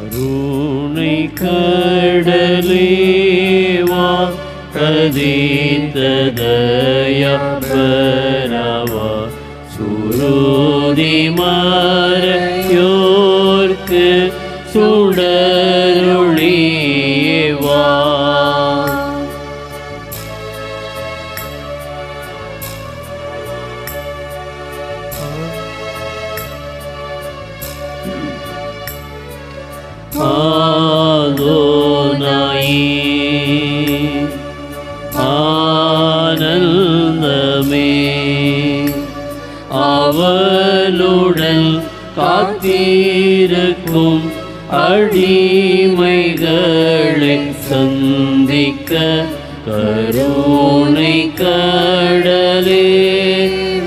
கருணை கடலேவா கதித்ததயபரவா சுருதி மறையோர்க்கு சுடரொளியேவா. ஆதோனாயி ஆனந்தமே அவளுடன் காத்திருக்கும் அடிமைகளை சந்திக்க கருணை கடலே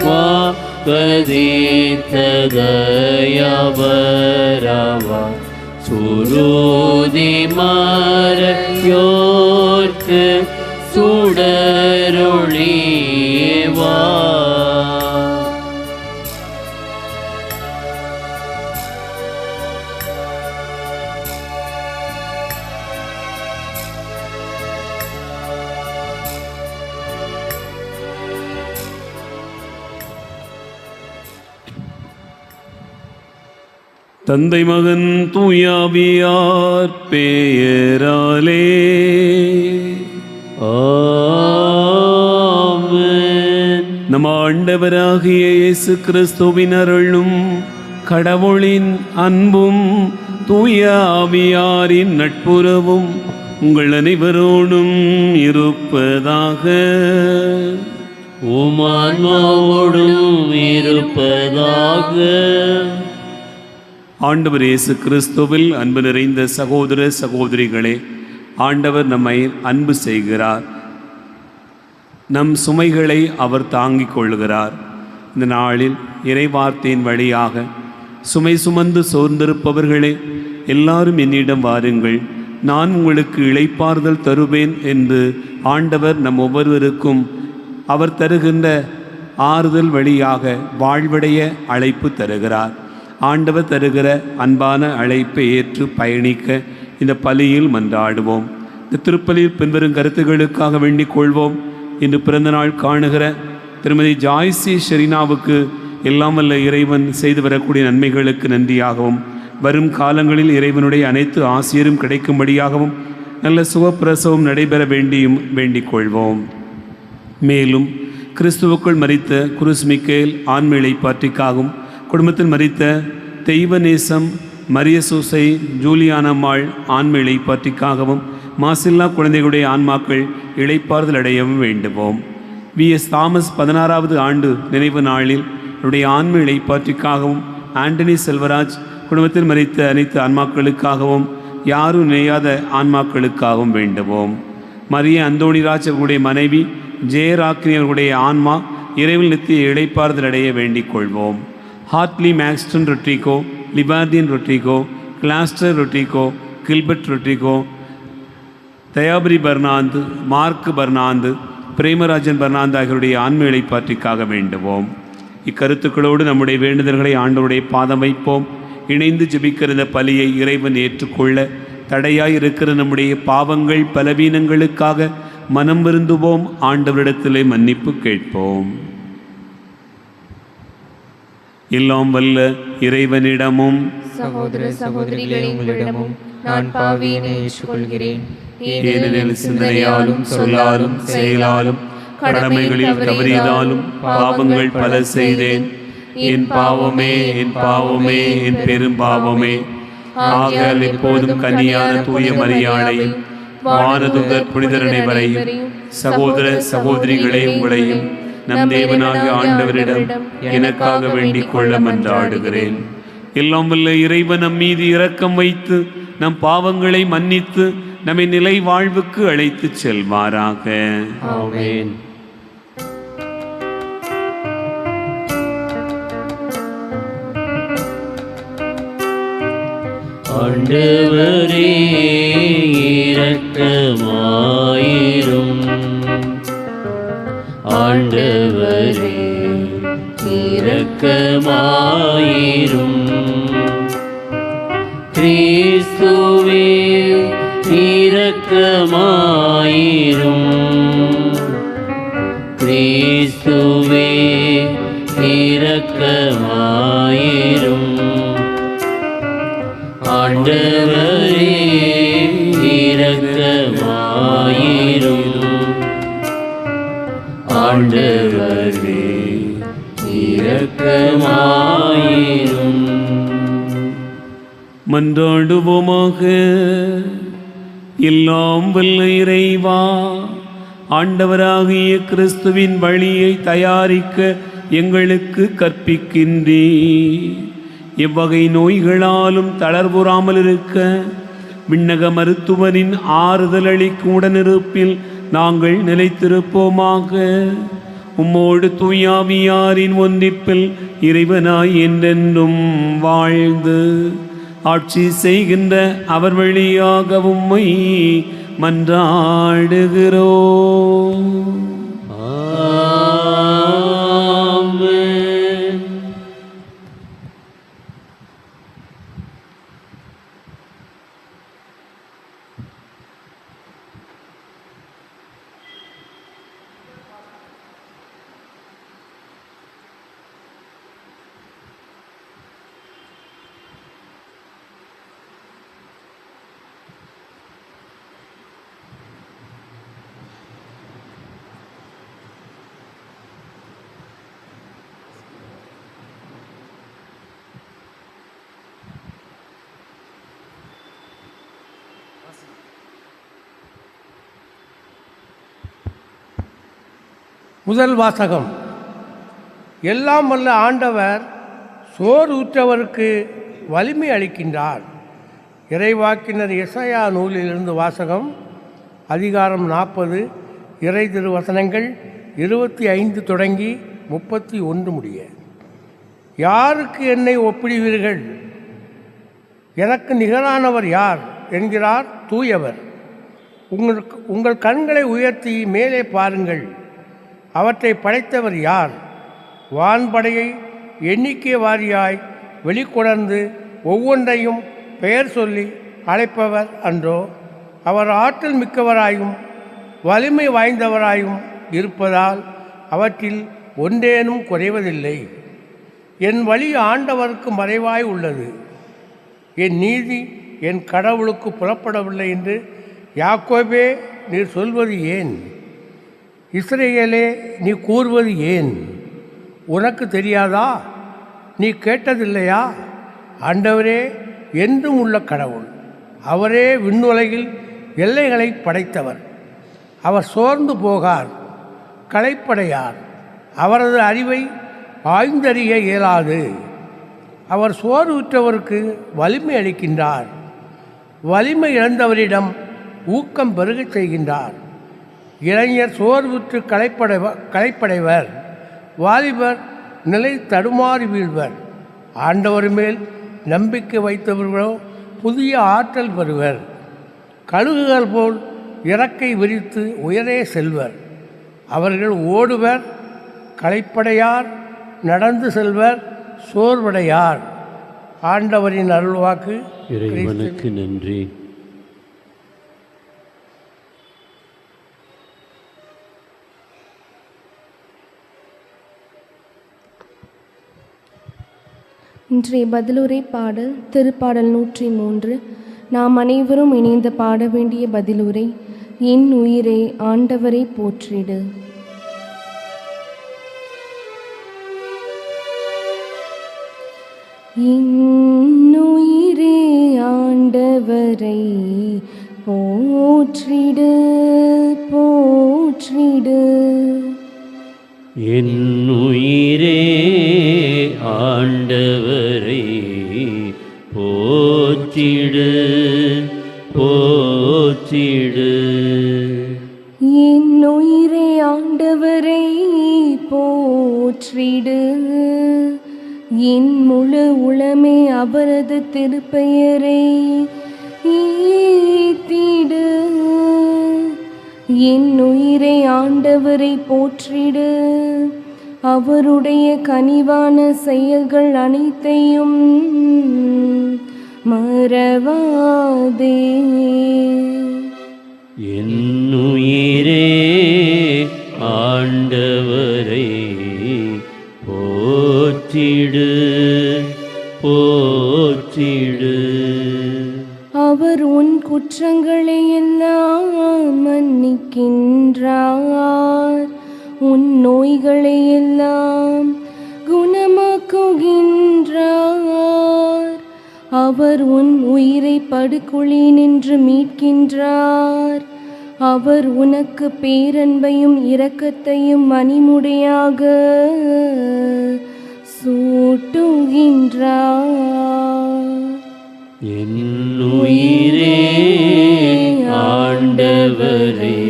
வா கதித்ததயபரவா சுருதி மறையோர்க்கு சுடரொளியேவா. தந்தை மகன் தூயாவியார் பெயராலே ஆமென். நம் ஆண்டவராகிய இயேசு கிறிஸ்துவின் அருளும் கடவுளின் அன்பும் தூயாவியாரின் நட்புறவும் உங்கள் அனைவரோடும் இருப்பதாக. உமான்மாவோடும் இருப்பதாக. ஆண்டவர் இயேசு கிறிஸ்துவில் அன்பு நிறைந்த சகோதர சகோதரிகளே, ஆண்டவர் நம்மை அன்பு செய்கிறார். நம் சுமைகளை அவர் தாங்கிக் கொள்கிறார். இந்த நாளில் இறைவார்த்தையின் வழியாக சுமை சுமந்து சோர்ந்திருப்பவர்களே, எல்லாரும் என்னிடம் வாருங்கள், நான் உங்களுக்கு இளைப்பாறுதல் தருவேன் என்று ஆண்டவர் நம் ஒவ்வொருவருக்கும் அவர் தருகின்ற ஆறுதல் வழியாக வாழ்வடைய அழைப்பு தருகிறார். ஆண்டவர் தருகிற அன்பான அழைப்பை ஏற்று பயணிக்க இந்த பலியில் மன்றாடுவோம். இந்த திருப்பலியில் பின்வரும் கருத்துக்களுக்காக வேண்டிக் கொள்வோம். இன்று பிறந்தநாள் காணுகிற திருமதி ஜாய்சி ஷெரினாவுக்கு எல்லாம் வல்ல இறைவன் செய்து வரக்கூடிய நன்மைகளுக்கு நன்றியாகவும், வரும் காலங்களில் இறைவனுடைய அனைத்து ஆசிரியரும் கிடைக்கும்படியாகவும் நல்ல சுகப்பிரசவம் நடைபெற வேண்டியும் வேண்டிக் கொள்வோம். மேலும் கிறிஸ்துவுக்குள் மரித்த குருஸ் மிக்கேல் ஆன்ம இளைப்பாற்றிக்காகவும், குடும்பத்தில் மரித்த தெய்வநேசம் மரிய சூசை ஜூலியானம்மாள் ஆன்ம இளைப்பாற்றிக்காகவும், மாசில்லா குழந்தைகளுடைய ஆன்மாக்கள் இளைப்பாறுதல் அடையவும் வேண்டுவோம். விஎஸ் தாமஸ் 16வது ஆண்டு நினைவு நாளில் அவருடைய ஆன்ம இளைப்பாற்றிக்காகவும், ஆண்டனி செல்வராஜ் குடும்பத்தில் மரித்த அனைத்து ஆன்மாக்களுக்காகவும், யாரும் நினையாத ஆன்மாக்களுக்காகவும் வேண்டுவோம். மரிய அந்தோணிராஜ் அவர்களுடைய மனைவி ஜெயராக்கினி அவர்களுடைய ஆன்மா இறைவில் நித்திய இளைப்பாறுதல் அடைய வேண்டிக் கொள்வோம். ஹார்ட்லி மேக்ஸ்டன் ரொட்ரிகோ, லிபார்டியன் ரொட்ரிகோ, கிளாஸ்டர் ரொட்ரிகோ, கில்பர்ட் ரொட்ரிகோ, தயாபரி பர்னாந்து, மார்க் பர்னாந்து, பிரேமராஜன் பர்னாந்து ஆகியோருடைய ஆன்ம இளைப்பாற்றிக்காக வேண்டுவோம். இக்கருத்துக்களோடு நம்முடைய வேண்டுதல்களை ஆண்டவருடைய பாதம் வைப்போம். இணைந்து ஜெபிக்கிற இந்த பலியை இறைவன் ஏற்றுக்கொள்ள தடையாய் இருக்கிற நம்முடைய பாவங்கள் பலவீனங்களுக்காக மனம் வருந்துவோம். ஆண்டவரிடத்திலே மன்னிப்பு கேட்போம். எல்லாம் வல்ல இறைவனிடமும் சகோதர சகோதரிகளே, உங்களிடமும் நான் பாவியினை ஏற்றுக்கொள்கிறேன். ஏனெனில் சிந்தனையாலும் சொல்லாலும் செயலாலும் கடமைகளில் தவறியதாலும் பாவங்கள் பல செய்தேன். என் பாவமே, என் பாவமே, என் பெரும் பாவமே. ஆகையால் எப்போதும் கன்னியான தூய மரியாதையும் வானதுதர் புனிதர் அனைவரையும் சகோதர சகோதரிகளே உங்களையும் நம் தேவனாகிய ஆண்டவரிடம் எனக்காக வேண்டிக் கொள்ள மன்றாடுகிறேன். எல்லாம் வல்ல இறைவன் நம் மீது இரக்கம் வைத்து நம் பாவங்களை மன்னித்து நம்மை நிலை வாழ்வுக்கு அழைத்துச் செல்வாராக. ஆமென். ஆண்டவரே இரக்கமாயிரும். ஆண்டவரே இரக்கமாயிரும். கிறிஸ்துவே இரக்கமாயிரும். கிறிஸ்துவே இரக்கமாயிரும். ஆண்டவரே இரக்கமாயிரும். ஆண்டவரே இரக்கமாயிரும். மன்றாடுவோமாக. எல்லாம் வல்ல இறைவா, ஆண்டவராகிய கிறிஸ்துவின் வழியை தயாரிக்க எங்களுக்கு கற்பிக்கின்றீர். எவ்வகை நோய்களாலும் தளர்வுறாமல் இருக்க விண்ணக மருத்துவரின் ஆறுதல் அளிக்கும் உடனிருப்பில் நாங்கள் நிலைத்திருப்போமாக. உம்மோடு தூயாவியாரின் ஒன்றிப்பில் இறைவனாய் என்றென்றும் வாழ்ந்து ஆட்சி செய்கின்ற அவர் வழியாக உம்மை மன்றாடுகிறோம். ஆமென். முதல் வாசகம். எல்லாம் வல்ல ஆண்டவர் சோறு ஊற்றவருக்கு வலிமை அளிக்கின்றார். இறைவாக்கினர் எசாயா நூலிலிருந்து வாசகம். அதிகாரம் 40, இறை திருவசனங்கள் 25 தொடங்கி 31 முடிய. யாருக்கு என்னை ஒப்பிடுவீர்கள்? எனக்கு நிகரானவர் யார் என்கிறார் தூயவர். உங்கள் கண்களை உயர்த்தி மேலே பாருங்கள். அவற்றை படைத்தவர் யார்? வான்படையை எண்ணிக்கை வாரியாய் வெளிக்கொணர்ந்து ஒவ்வொன்றையும் பெயர் சொல்லி அழைப்பவர் அன்றோ? அவர் ஆற்றல் மிக்கவராயும் வலிமை வாய்ந்தவராயும் இருப்பதால் அவற்றில் ஒன்றேனும் குறைவதில்லை. என் வழி ஆண்டவருக்கு மறைவாய் உள்ளது. என் நீதி என் கடவுளுக்கு புலப்படவில்லை என்று யாக்கோபே நீர் சொல்வது ஏன்? இஸ்ரேலே நீ கூறுவது ஏன்? உனக்கு தெரியாதா? நீ கேட்டதில்லையா? ஆண்டவரே என்றும் உள்ள கடவுள். அவரே விண்ணுலகில் எல்லைகளை படைத்தவர். அவர் சோர்ந்து போகார், களைப்படையார். அவரது அறிவை ஆய்ந்தறிய இயலாது. அவர் சோர்வுற்றவருக்கு வலிமை அளிக்கின்றார். வலிமை இழந்தவரிடம் ஊக்கம் பெருகச் செய்கின்றார். இளைஞர் சோர்வுற்று களைப்படைவர். வாலிபர் நிலை தடுமாறி வீழ்வர். ஆண்டவர் மேல் நம்பிக்கை வைத்தவர்களோ புதிய ஆற்றல் பெறுவர். கழுகுகள் போல் இறக்கை விரித்து உயரே செல்வர். அவர்கள் ஓடுவர், களைப்படையார், நடந்து செல்வர், சோர்வடையார். ஆண்டவரின் அருள்வாக்கு. இறைவனுக்கு நன்றி. இன்றைய பதிலுரை பாடல் திருப்பாடல் 103. நாம் அனைவரும் இணைந்து பாட வேண்டிய பதிலுரை. என் உயிரே ஆண்டவரை போற்றிடு. என் உயிரே ஆண்டவரை போற்றிடு போற்றிடு. என் உயிரே ஆண்டவரை போற்றிடு போற்றிடு. என் உயிரே ஆண்டவரை போற்றிடு. என் முழு உளமே அவரது திருப்பெயரை ஈத்திடு. என் உயிரை ஆண்டவரை போற்றிடு. அவருடைய கனிவான செயல்கள் அனைத்தையும் மறவாதே. என்னுயிரே ஆண்டவரை போற்றிடு போற்றிடு. அவர் உன் குற்றங்களை எல்லாம் மன்னிக்கின்றார், உன் நோய்களை எல்லாம் குணமாக்குகின்றார். அவர் உன் உயிரை படுகுழி நின்று மீட்கின்றார். அவர் உனக்கு பேரன்பையும் இரக்கத்தையும் மணிமுடியாக சூட்டுகின்றார். என்னுயிரே ஆண்டவரை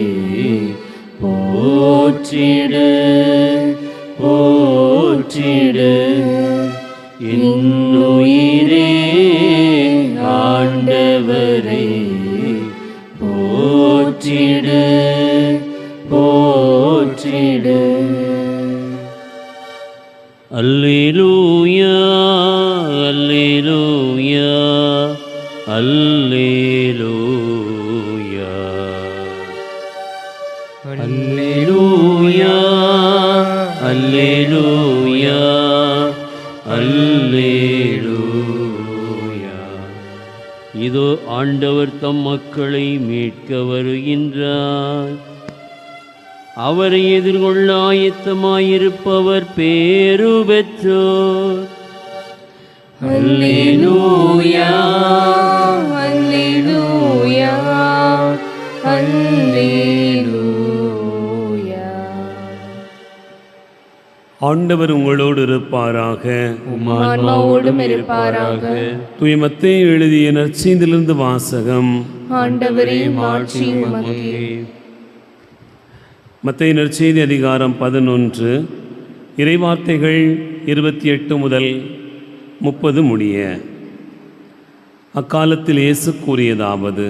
போற்றிடு போற்றிடு. என்னுயிரே ஆண்டவரை போற்றிடு போற்றிடு. அல்லேலூயா அல்லேலூயா அல்லேலூயா அல்லேலூயா அல்லேலூயா அல்லேலூயா. இதோ ஆண்டவர் தம் மக்களை மீட்க வருகின்றார். அவரை எதிர்கொள்ள ஆயத்தமாயிருப்பவர் பேறு பெற்றோர். அல்லேலூயா அல்லேலூயா அல்லேலூயா. ஆண்டவர் உங்களோடு இருப்பாராக. ஆன்மாவோடும் இருப்பாராக. தூய மத்தேயு எழுதிய நற்செய்தியிலிருந்து வாசகம். ஆண்டவரே மாட்சி உமக்கே. மத்தேயு நற்செய்தி அதிகாரம் 11 இறைவார்த்தைகள் 28 முதல் 30 முடிய. அக்காலத்தில் இயேசு கூறியதாவது: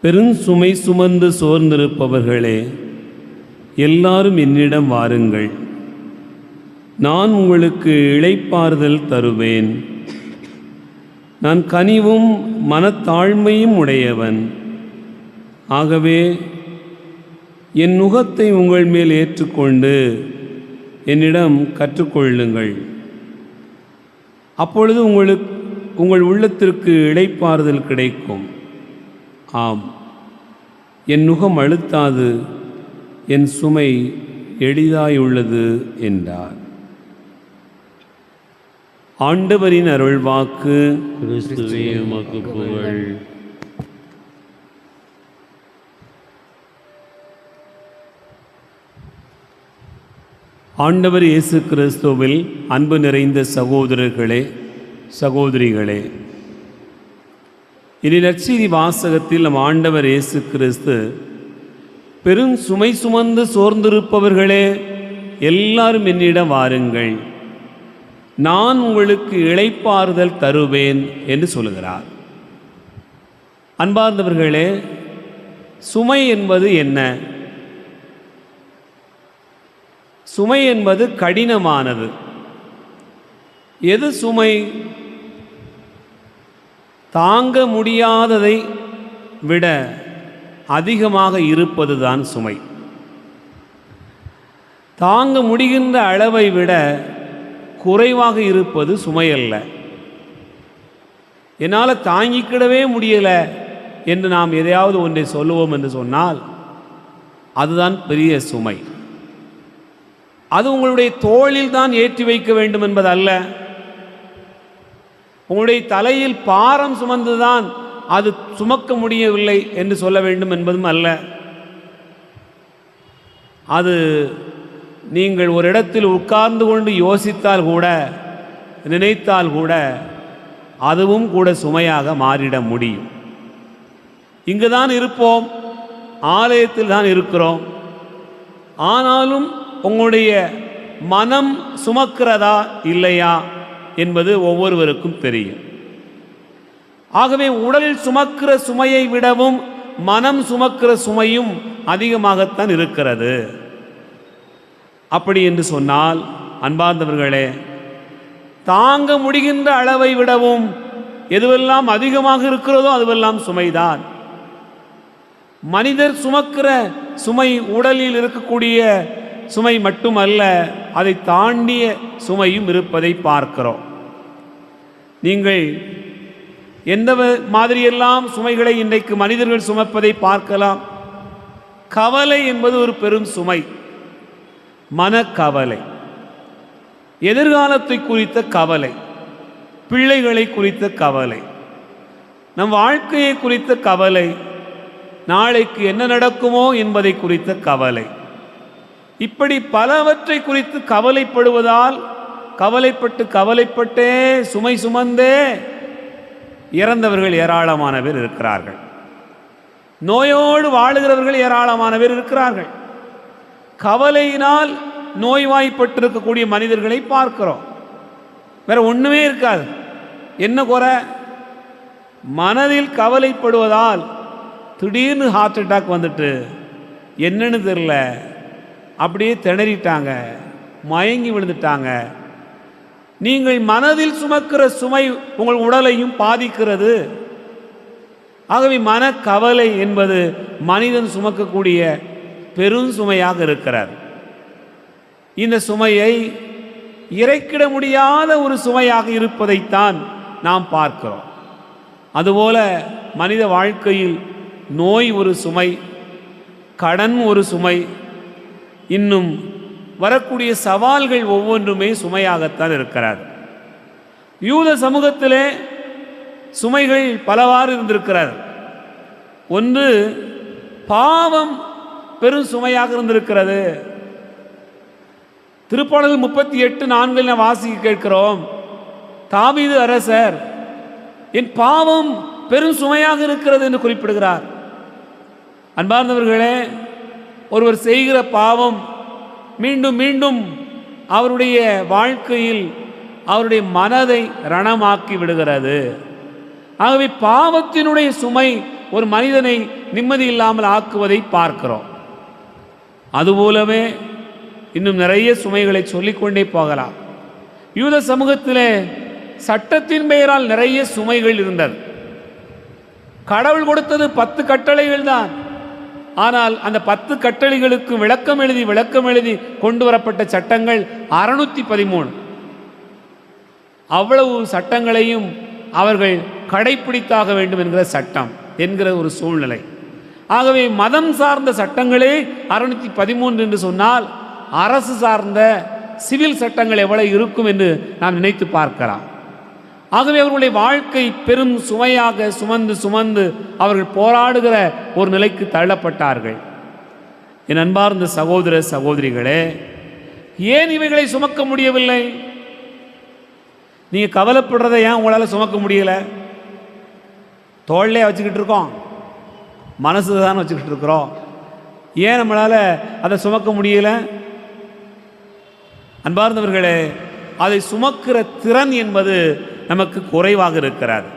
பெருஞ்சுமை சுமந்து சோர்ந்திருப்பவர்களே, எல்லாரும் என்னிடம் வாருங்கள், நான் உங்களுக்கு இளைப்பாறுதல் தருவேன். நான் கனிவும் மனத்தாழ்மையும் உடையவன். ஆகவே என் நுகத்தை உங்கள் மேல் ஏற்றுக்கொண்டு என்னிடம் கற்றுக்கொள்ளுங்கள். அப்பொழுது உங்கள் உள்ளத்திற்கு இளைப்பாறுதல் கிடைக்கும். ஆம், என் நுகம் அழுத்தாது, என் சுமை எளிதாயுள்ளது என்றார். ஆண்டவரின் அருள்வாக்கு. கிறிஸ்துவே உமக்கு புகழ். ஆண்டவர் இயேசு கிறிஸ்துவில் அன்பு நிறைந்த சகோதரர்களே சகோதரிகளே, இனி நற்செய்தி வாசகத்தில் நம் ஆண்டவர் இயேசு கிறிஸ்து பெரும் சுமை சுமந்து சோர்ந்திருப்பவர்களே, எல்லாரும் என்னிடம் வாருங்கள், நான் உங்களுக்கு இளைப்பாறுதல் தருவேன் என்று சொல்கிறார். அன்பார்ந்தவர்களே, சுமை என்பது என்ன? சுமை என்பது கடினமானது. எது சுமை? தாங்க முடியாததை விட அதிகமாக இருப்பதுதான் சுமை. தாங்க முடிகின்ற அளவை விட குறைவாக இருப்பது சுமை அல்ல. என்னால் தாங்கிக்கிடவே முடியலை என்று நாம் எதையாவது ஒன்றை சொல்லுவோம் என்று சொன்னால் அதுதான் பெரிய சுமை. அது உங்களுடைய தோளில் தான் ஏற்றி வைக்க வேண்டும் என்பது அல்ல. உங்களுடைய தலையில் பாரம் சுமந்துதான் அது சுமக்க முடியவில்லை என்று சொல்ல வேண்டும் என்பதும் அல்ல. அது நீங்கள் ஒரு இடத்தில் உட்கார்ந்து கொண்டு யோசித்தால் கூட, நினைத்தால் கூட அதுவும் கூட சுமையாக மாறிட முடியும். இங்கு தான் இருப்போம், ஆலயத்தில் தான் இருக்கிறோம். ஆனாலும் உங்களுடைய மனம் சுமக்கிறதா இல்லையா என்பது ஒவ்வொருவருக்கும் தெரியும். ஆகவே உடல் சுமக்கிற சுமையை விடவும் மனம் சுமக்கிற சுமையும் அதிகமாகத்தான் இருக்கிறது. அப்படி என்று சொன்னால் அன்பார்ந்தவர்களே, தாங்க முடிகின்ற அளவை விடவும் எதுவெல்லாம் அதிகமாக இருக்கிறதோ அதுவெல்லாம் சுமைதான். மனிதர் சுமக்கிற சுமை உடலில் இருக்கக்கூடிய சுமை மட்டுமல்ல, அதை தாண்டிய சுமையும் இருப்பதை பார்க்கிறோம். நீங்கள் எந்த மாதிரியெல்லாம் சுமைகளை இன்றைக்கு மனிதர்கள் சுமப்பதை பார்க்கலாம். கவலை என்பது ஒரு பெரும் சுமை. மனக்கவலை, எதிர்காலத்தை குறித்த கவலை, பிள்ளைகளை குறித்த கவலை, நம் வாழ்க்கையை குறித்த கவலை, நாளைக்கு என்ன நடக்குமோ என்பதை குறித்த கவலை, இப்படி பலவற்றை குறித்து கவலைப்படுவதால் கவலைப்பட்டே சுமை சுமந்தே இறந்தவர்கள் ஏராளமான பேர் இருக்கிறார்கள். நோயோடு வாழுகிறவர்கள் ஏராளமான பேர் இருக்கிறார்கள். கவலையினால் நோய்வாய்ப்பட்டிருக்கக்கூடிய மனிதர்களை பார்க்கிறோம். வேற ஒண்ணுமே இருக்காது. என்ன குறை? மனதில் கவலைப்படுவதால் திடீர்னு ஹார்ட் அட்டாக் வந்துட்டு என்னன்னு தெரியல, அப்படியே திணறிட்டாங்க, மயங்கி விழுந்துட்டாங்க. நீங்கள் மனதில் சுமக்கிற சுமை உங்கள் உடலையும் பாதிக்கிறது. ஆகவே மனக்கவலை என்பது மனிதன் சுமக்கக்கூடிய பெரும் சுமையாக இருக்கிறார். இந்த சுமையை இறக்கிட முடியாத ஒரு சுமையாக இருப்பதைத்தான் நாம் பார்க்கிறோம். அதுபோல மனித வாழ்க்கையில் நோய் ஒரு சுமை, கடன் ஒரு சுமை, இன்னும் வரக்கூடிய சவால்கள் ஒவ்வொன்றுமே சுமையாகத்தான் இருக்கிறார். யூத சமூகத்திலே சுமைகள் பலவாறு இருந்திருக்கிறார். ஒன்று, பாவம் பெரும் சுமையாக இருந்திருக்கிறது. திருப்பாடல் 38:4 வாசிக்க கேட்கிறோம். தாவீது அரசர் என் பாவம் பெரும் சுமையாக இருக்கிறது என்று குறிப்பிடுகிறார். அன்பார்ந்தவர்களே, ஒருவர் செய்கிற பாவம் மீண்டும் மீண்டும் அவருடைய வாழ்க்கையில் அவருடைய மனதை ரணமாக்கி விடுகிறது. ஆகவே பாவத்தினுடைய சுமை ஒரு மனிதனை நிம்மதி இல்லாமல் ஆக்குவதை பார்க்கிறோம். அதுபோலவே இன்னும் நிறைய சுமைகளை சொல்லிக்கொண்டே போகலாம். யூத சமூகத்திலே சட்டத்தின் பெயரால் நிறைய சுமைகள் இருந்தது. கடவுள் கொடுத்தது 10 கட்டளைகள் தான். ஆனால் அந்த 10 கட்டளைகளுக்கு விளக்கம் எழுதி கொண்டு வரப்பட்ட சட்டங்கள் 613. அவ்வளவு சட்டங்களையும் அவர்கள் கடைப்பிடித்தாக வேண்டும் என்கிற சட்டம் என்கிற ஒரு சூழ்நிலை. ஆகவே மதம் சார்ந்த சட்டங்களே 613 என்று சொன்னால் அரசு சார்ந்த சிவில் சட்டங்கள் எவ்வளவு இருக்கும் என்று நாம் நினைத்து பார்க்கலாம். ஆகவே அவர்களுடைய வாழ்க்கை பெரும் சுமையாக சுமந்து அவர்கள் போராடுகிற ஒரு நிலைக்கு தள்ளப்பட்டார்கள். என் அன்பார்ந்த சகோதர சகோதரிகளே, ஏன் இவைகளை சுமக்க முடியவில்லை? நீங்கள் கவலைப்படுறதை ஏன் உங்களால் சுமக்க முடியல? தோள்லே வச்சுக்கிட்டு இருக்கோம், மனசு தான் வச்சுக்கிட்டு இருக்கிறோம். ஏன் நம்மளால் அதை சுமக்க முடியல? அன்பார்ந்தவர்களே, அதை சுமக்கிற திறன் என்பது நமக்கு குறைவாக இருக்கிறது.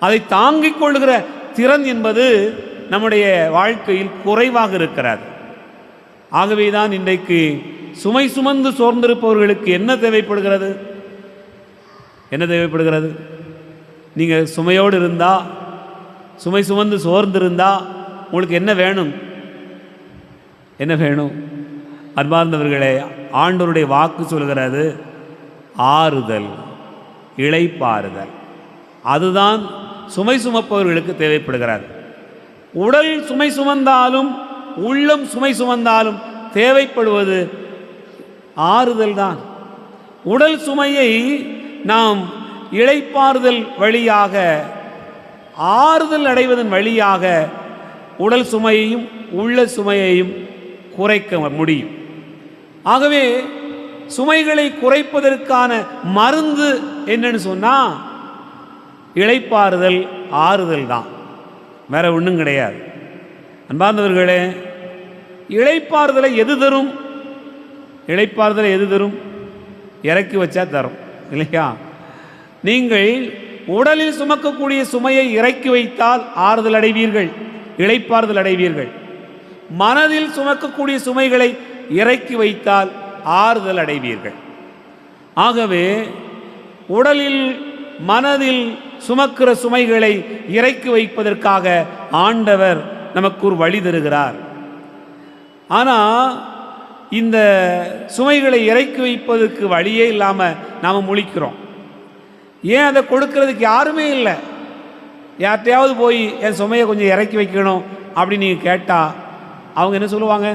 அதை தாங்கிக் கொள்ளுகிற திறன் என்பது நம்முடைய வாழ்க்கையில் குறைவாக இருக்கிறது. ஆகவே தான் இன்றைக்கு சுமை சுமந்து சோர்ந்திருப்பவர்களுக்கு என்ன தேவைப்படுகிறது? நீங்கள் சுமையோடு இருந்தால், சுமை சுமந்து சோர்ந்திருந்தா உங்களுக்கு என்ன வேணும்? அன்பார்ந்தவர்களே, ஆண்டவருடைய வாக்கு சொல்கிறது ஆறுதல், இளைப்பாறுதல். அதுதான் சுமை சுமப்பவர்களுக்கு தேவைப்படுகிறது. உடல் சுமை சுமந்தாலும் உள்ளம் சுமை சுமந்தாலும் தேவைப்படுவது ஆறுதல் தான். உடல் சுமையை நாம் இளைப்பாறுதல் வழியாக, ஆறுதல் அடைவதன் வழியாக உடல் சுமையையும் உள்ள சுமையையும் குறைக்க முடியும். ஆகவே சுமைகளை குறைப்பதற்கான மருந்து என்னன்னு சொன்னால் இளைப்பாறுதல், ஆறுதல் தான், வேற ஒன்றும் கிடையாது. அன்பார்ந்தவர்களே, இளைப்பாறுதலை எது தரும்? இறக்கி வச்சா தரும் இல்லையா? நீங்கள் உடலில் சுமக்கக்கூடிய சுமையை இறக்கி வைத்தால் ஆறுதல் அடைவீர்கள், இளைப்பாறுதல் அடைவீர்கள். மனதில் சுமக்கக்கூடிய சுமைகளை இறக்கி வைத்தால் ஆறுதல் அடைவீர்கள். ஆகவே உடலில், மனதில் சுமக்கிற சுமைகளை இறக்கி வைப்பதற்காக ஆண்டவர் நமக்கு ஒரு வழி தருகிறார். ஆனால் இந்த சுமைகளை இறக்கி வைப்பதற்கு வழியே இல்லாமல் நாம் முழிக்கிறோம். ஏன் அதை கொடுக்கறதுக்கு யாருமே இல்லை. யார்கிட்டையாவது போய் என் சுமையை கொஞ்சம் இறக்கி வைக்கணும் அப்படின்னு நீங்கள் கேட்டால் அவங்க என்ன சொல்லுவாங்க?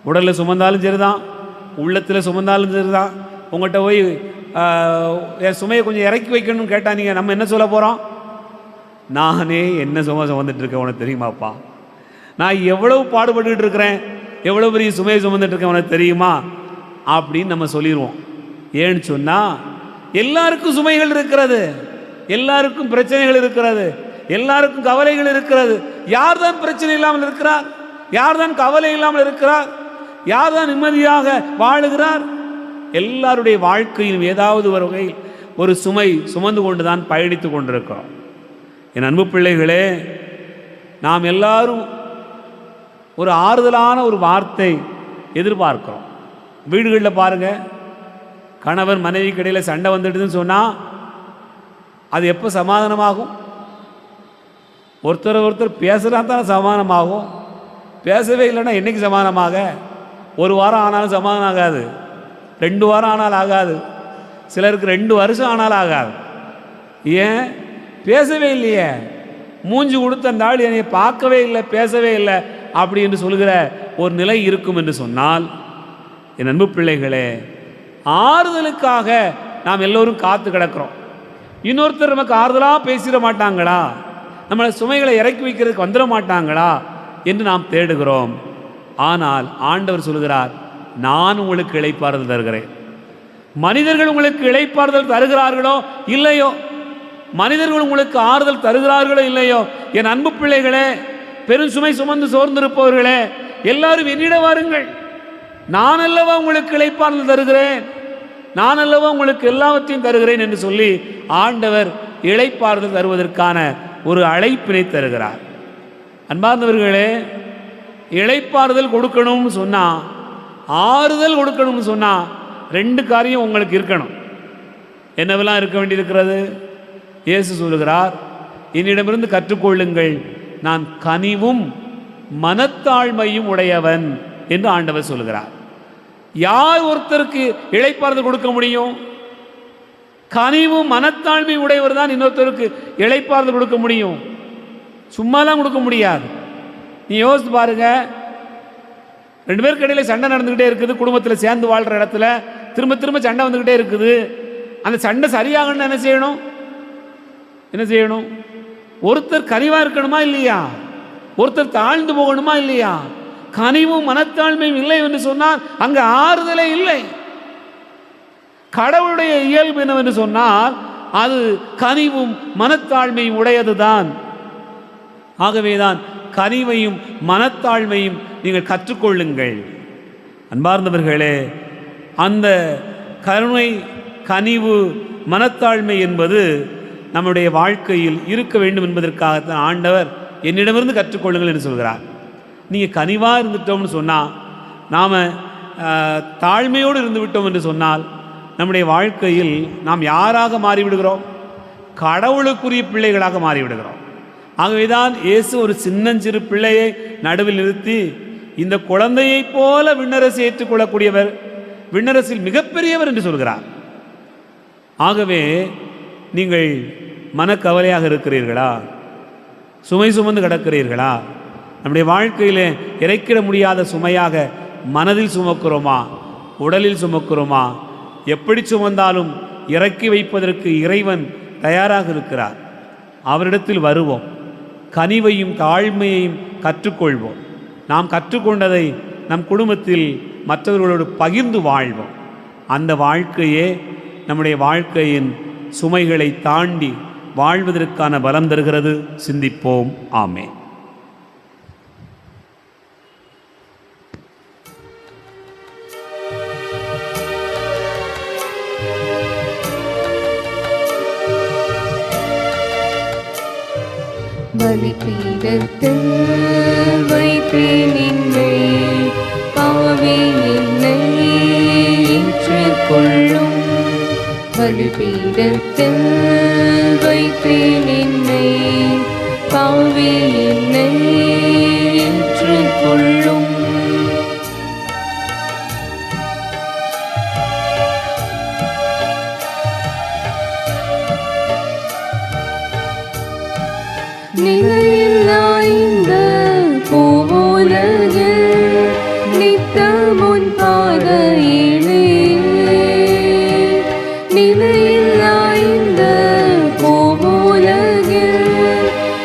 உடலில் சுமந்தாலும் சரிதான், உள்ளத்தில் சுமந்தாலும் சரிதான், உங்கள்கிட்ட போய் என் சுமையை கொஞ்சம் இறக்கி வைக்கணும்னு கேட்டால் நீங்கள் நம்ம என்ன சொல்ல போகிறோம்? நானே என்ன சுமந்துட்டு இருக்கேன் உனக்கு தெரியுமாப்பா, நான் எவ்வளவு பாடுபட்டுக்கிட்டு இருக்கிறேன், எவ்வளோ பெரிய சுமையை சுமந்துட்டு இருக்கேன் உனக்கு தெரியுமா அப்படின்னு நம்ம சொல்லிடுவோம். ஏன்னு சொன்னால் எல்லாருக்கும் சுமைகள் இருக்கிறது, எல்லாருக்கும் பிரச்சனைகள் இருக்கிறது, எல்லாருக்கும் கவலைகள் இருக்கிறது. யார் தான் பிரச்சனை இல்லாமல் இருக்கிறார்? யார் தான் கவலை இல்லாமல் இருக்கிறார்? யார் தான் நிம்மதியாக வாழுகிறார்? எல்லாருடைய வாழ்க்கையிலும் ஏதாவது ஒரு வகையில் ஒரு சுமை சுமந்து கொண்டு தான் பயணித்து கொண்டிருக்கிறோம். என் அன்பு பிள்ளைகளே, நாம் எல்லாரும் ஒரு ஆறுதலான ஒரு வார்த்தை எதிர்பார்க்கிறோம். வீடுகளில் பாருங்கள், கணவன் மனைவிக்கு இடையில் சண்டை வந்துடுதுன்னு சொன்னால் அது எப்போ சமாதானமாகும்? ஒருத்தர் பேசுகிறா தான் சமாதானமாகும். பேசவே இல்லைன்னா என்றைக்கு சமாதானமாக? ஒரு வாரம் ஆனாலும் சமாதானம் ஆகாது, 2 வாரம் ஆனால் ஆகாது, சிலருக்கு 2 வருஷம் ஆனால் ஆகாது. ஏன்? பேசவே இல்லையே. மூஞ்சி கொடுத்த அந்த ஆள் என்னை பார்க்கவே இல்லை, பேசவே இல்லை அப்படி என்று சொல்கிற ஒரு நிலை இருக்கும் என்று சொன்னால், என் அன்பு பிள்ளைகளே, ஆறுதலுக்காக நாம் எல்லோரும் காத்து கிடக்கிறோம். இன்னொருத்தர் நமக்கு ஆறுதலாக பேசிட மாட்டாங்களா, நம்மளை சுமைகளை இறக்கி வைக்கிறதுக்கு வந்துட மாட்டாங்களா என்று நாம் தேடுகிறோம். ஆனால் ஆண்டவர் சொல்கிறார், நான் உங்களுக்கு இளைப்பாறுதல் தருகிறேன். மனிதர்கள் உங்களுக்கு இளைப்பாறுதல் தருகிறார்களோ இல்லையோ, மனிதர்கள் உங்களுக்கு ஆறுதல் தருகிறார்களோ இல்லையோ, என் அன்பு பிள்ளைகளே, பெரும் சுமை சுமந்து சோர்ந்திருப்பவர்களே, எல்லாரும் என்னிடம் வாருங்கள், நான் அல்லவா உங்களுக்கு இளைப்பாறுதல் தருகிறேன், நான் அல்லவா உங்களுக்கு எல்லாவற்றையும் தருகிறேன் என்று சொல்லி ஆண்டவர் இளைப்பாறுதல் தருவதற்கான ஒரு அழைப்பினை தருகிறார். அன்பார்ந்தவர்களே, இளைப்பாறுதல் கொடுக்கணும்னு சொன்னால், ஆறுதல் கொடுக்கணும்னு சொன்னால் 2 காரியம் உங்களுக்கு இருக்கணும். என்னவெல்லாம் இருக்க வேண்டியிருக்கிறது? இயேசு சொல்கிறார், என்னிடமிருந்து கற்றுக்கொள்ளுங்கள், நான் கனிவும் மனத்தாழ்மையும் உடையவன் என்று ஆண்டவர் சொல்கிறார். யார் ஒருத்தருக்கு இளைப்பாறுதல் கொடுக்க முடியும்? கனிவும் மனத்தாழ்மை உடையவர் தான் இன்னொருத்தருக்கு இளைப்பாறுதல் கொடுக்க முடியும். சும்மாலாம் கொடுக்க முடியாது. நீ யோசித்து பாருங்க, 2 பேருக்கு இடையில சண்டை நடந்துக்கிட்டே இருக்குது, குடும்பத்தில் சேர்ந்து வாழ்கிற இடத்துல திரும்ப திரும்ப சண்டை வந்துக்கிட்டே இருக்குது. அந்த சண்டை சரியாகணும்னு என்ன செய்யணும்? என்ன செய்யணும்? ஒருத்தர் கனிவாக இருக்கணுமா இல்லையா? ஒருத்தர் தாழ்ந்து போகணுமா இல்லையா? கனிவும் மனத்தாழ்மையும் இல்லை என்று சொன்னால் அங்கே ஆறுதலே இல்லை. கடவுளுடைய இயல்பு என்னவென்று சொன்னால் அது கனிவும் மனத்தாழ்மையும் உடையதுதான். ஆகவேதான் கனிவையும் மனத்தாழ்மையும் நீங்கள் கற்றுக்கொள்ளுங்கள். அன்பார்ந்தவர்களே, அந்த கருணை, கனிவு, மனத்தாழ்மை என்பது நம்முடைய வாழ்க்கையில் இருக்க வேண்டும் என்பதற்காகத்தான் ஆண்டவர் என்னிடமிருந்து கற்றுக்கொள்ளுங்கள் என்று சொல்கிறார். நீங்கள் கனிவாக இருந்துட்டோம்னு சொன்னால், நாம் தாழ்மையோடு இருந்து விட்டோம் என்று சொன்னால், நம்முடைய வாழ்க்கையில் நாம் யாராக மாறிவிடுகிறோம்? கடவுளுக்குரிய பிள்ளைகளாக மாறிவிடுகிறோம். ஆகவேதான் இயேசு ஒரு சின்னஞ்சிறு பிள்ளையை நடுவில் நிறுத்தி, இந்த குழந்தையைப் போல விண்ணரசை ஏற்றுக்கொள்ளக்கூடியவர், விண்ணரசில் மிகப்பெரியவர் என்று சொல்கிறார். ஆகவே நீங்கள் மனக்கவலையாக இருக்கிறீர்களா? சுமை சுமந்து கிடக்கிறீர்களா? நம்முடைய வாழ்க்கையில் இறக்கிட முடியாத சுமையாக மனதில் சுமக்கிறோமா, உடலில் சுமக்கிறோமா? எப்படி சுமந்தாலும் இறக்கி வைப்பதற்கு இறைவன் தயாராக இருக்கிறார். அவரிடத்தில் வருவோம், கனிவையும் தாழ்மையையும் கற்றுக்கொள்வோம். நாம் கற்றுக்கொண்டதை நம் குடும்பத்தில் மற்றவர்களோடு பகிர்ந்து வாழ்வோம். அந்த வாழ்க்கையே நம்முடைய வாழ்க்கையின் சுமைகளை தாண்டி வாழ்வதற்கான பலம் தருகிறது. சிந்திப்போம். ஆமென். பலிபீடத்தில் வைப்பேன் என்னை, பாவி என்னை ஏற்றுக்கொள்ளும். பலிபீடத்தில் வைப்பேன் என்னை, பாவி என்னை ஏற்றுக்கொள்ளும். நிலையில்லா இந்த பூவுலகில் நித்தம் உன் பாதையிலே, நிலையில்லா இந்த பூவுலகில்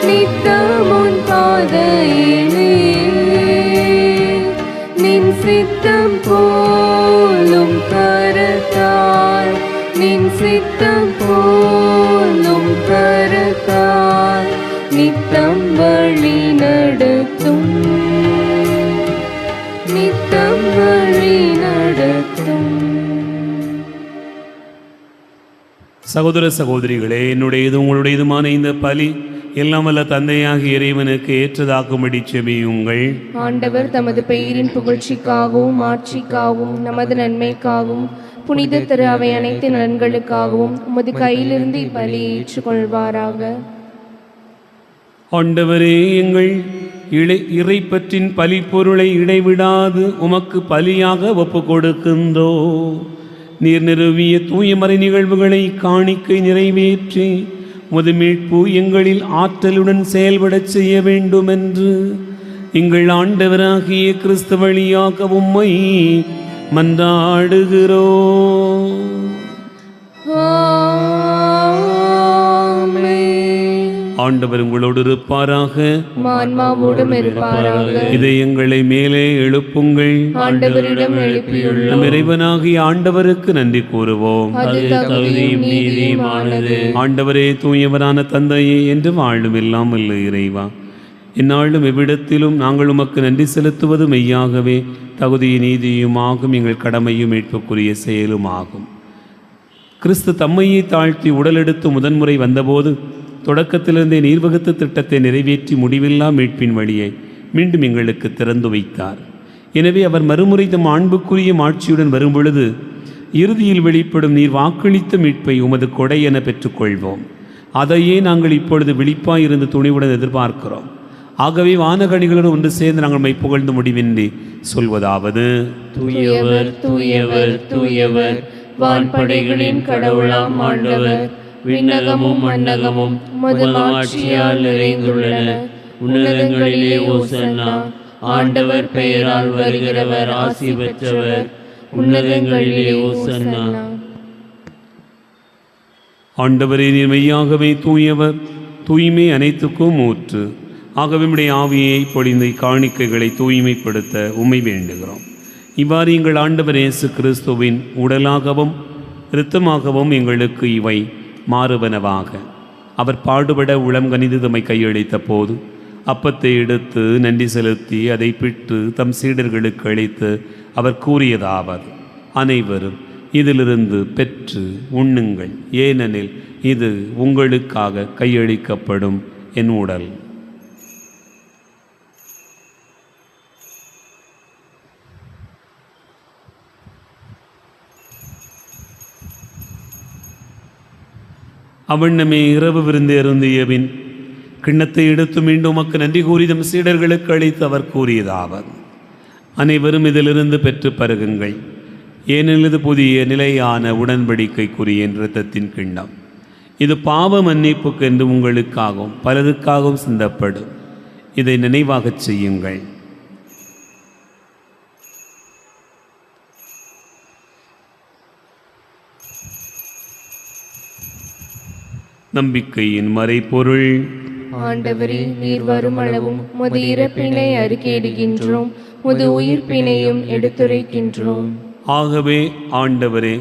நித்தம் உன் பாதையிலே, நின் சித்தம் போலும் கரத்தால், நின் சித்தம் போலும் கரத்தால் நித்தம் வழி நடத்தும், நித்தம் வழி நடத்தும். சகோதர சகோதரிகளே, என்னுடையது உங்களுடையதுமான இந்த பலி எல்லாம் வல்ல தந்தையாகிய இறைவனுக்கு ஏற்றதாக்கும்படி செபியுங்கள். ஆண்டவர் தமது பெயரின் புகழ்ச்சிக்காகவும் ஆட்சிக்காகவும் நமது நன்மைக்காகவும் புனித திரு அவை அனைத்து நலன்களுக்காகவும் உமது கையிலிருந்து இப்பலியை ஏற்றுக்கொள்வாராக. ஆண்டவரே, எங்கள் இறைப்பற்றின் பலிப்பொருளை இடைவிடாது உமக்கு பலியாக ஒப்பு கொடுக்கின்றோ. நீர் நிறுவிய தூயமறை நிகழ்வுகளை காணிக்கை நிறைவேற்றி உமது மீட்பு எங்களில் ஆற்றலுடன் செயல்படச் செய்ய வேண்டும் என்று எங்கள் ஆண்டவராகிய கிறிஸ்து வழியாக உம்மை மன்றாடுகிறோம். ஆண்டவர் உங்களோடு இருப்பாராக, ஆன்மாவோடும் இருப்பாராக. இதயங்களை மேலே எழுப்புங்கள். ஆண்டவரிடம் எழுப்பியுள்ளோம். நம் இறைவனாகிய ஆண்டவருக்கு நன்றி கூறுவோம். அது தகுதியும் நீதியுமானது. ஆண்டவரே, தூயவரான தந்தையே, என்று வாழும் எல்லாம் வல்ல இறைவா, இந்நாளும் எவ்விடத்திலும் நாங்கள் உமக்கு நன்றி செலுத்துவது மெய்யாகவே தகுதியும் நீதியுமாகும், எங்கள் கடமையும் மீட்புக்குரிய செயலுமாகும். கிறிஸ்து தம்மையை தாழ்த்தி உடலெடுத்து முதன்முறை வந்தபோது தொடக்கத்திலிருந்தே நீர்வகுத்த திட்டத்தை நிறைவேற்றி முடிவில்லா மீட்பின் வழியை மீண்டும் எங்களுக்கு திறந்து வைத்தார். எனவே அவர் மறுமுறை தம் அன்புக்குரிய ஆட்சியுடன் வரும்பொழுது இறுதியில் வெளிப்படும் நீர் வாக்களித்த மீட்பை உமது கொடை என பெற்றுக்கொள்வோம். அதையே நாங்கள் இப்பொழுது விழிப்பாயிருந்து துணிவுடன் எதிர்பார்க்கிறோம். ஆகவே வானகணிகளுடன் ஒன்று சேர்ந்து நாங்கள் மை புகழ்ந்து முடிவின்றி சொல்வதாவது: தூயவர் தூயவர் தூயவர், வான்படைகளின் கடவுளாம் ஆண்டவர், விண்ணகமும் மண்ணகமும் உமது ஆட்சியால் நிறைந்துள்ளன. உன்னதங்களிலே ஓசன்னா. ஆண்டவர் பெயரால் வருகிறவர் ஆசி பெற்றவர். உன்னதங்களிலே ஓசன்னா. ஆண்டவரே, நீர் மெய்யாகவே தூயவர், தூய்மை அனைத்துக்கும் ஊற்று. ஆகவே உம்முடைய ஆவியை பொழிந்த காணிக்கைகளை தூய்மைப்படுத்த உம்மை வேண்டுகிறோம். இவ்வாறு எங்கள் ஆண்டவர் இயேசு கிறிஸ்துவின் உடலாகவும் இரத்தமாகவும் எங்களுக்கு இவை மாறுவனவாக. அவர் பாடுபட உளம் கனிந்து தம்மை கையளித்த போது அப்பத்தை எடுத்து நன்றி செலுத்தி அதை பிட்டு தம் சீடர்களுக்கு அளித்து அவர் கூறியதாவது: அனைவரும் இதிலிருந்து பெற்று உண்ணுங்கள், ஏனெனில் இது உங்களுக்காக கையளிக்கப்படும் என் உடல். அவண்ணமே இரவு விருந்து அருந்தியபின் கிண்ணத்தை எடுத்து மீண்டும் உமக்கு நன்றி கூறி தம் சீடர்களுக்கு அளித்து அவர் கூறியதாவது: அனைவரும் இதிலிருந்து பெற்று பருகுங்கள், ஏனெனில் இது புதிய நிலையான உடன்படிக்கைக்குரிய இரத்தத்தின் கிண்ணம். இது பாவ மன்னிப்புக்கென்று உங்களுக்காகவும் பலருக்காகவும் சிந்தப்படும். இதை நினைவாகச் செய்யுங்கள். நம்பிக்கையின் மறைபொருள். ஆண்டவரே, நீர் வரும் அளவும் உமது இறப்பினை அறிக்கையிடுகின்றோம், உமது உயிர்ப்பினையும் எடுத்துரைக்கின்றோம். ஆகவே ஆண்டவரே,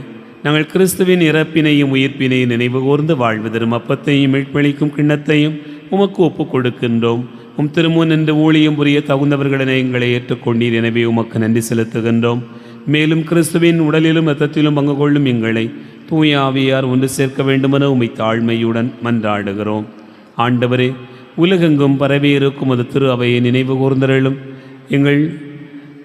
நாங்கள் கிறிஸ்துவின் இறப்பினையும் உயிர்ப்பினையும் நினைவு கூர்ந்து வாழ்வதரும் அப்பத்தையும் மீட்பளிக்கும் கிண்ணத்தையும் உமக்கு ஒப்புக் கொடுக்கின்றோம். உம் திருமுன் என்று ஊழியம் புரிய தகுந்தவர்களை எங்களை ஏற்றுக்கொண்டீர். எனவே உமக்கு நன்றி செலுத்துகின்றோம். மேலும் கிறிஸ்துவின் உடலிலும் இரத்தத்திலும் பங்கு கொள்ளும் எங்களை தூய ஆவியார் ஒன்று சேர்க்க வேண்டுமென உம்மை தாழ்மையுடன் மன்றாடுகிறோம். ஆண்டவரே, உலகெங்கும் பரவியிருக்கும் அது திரு அவையை நினைவு கூர்ந்தருளும். எங்கள்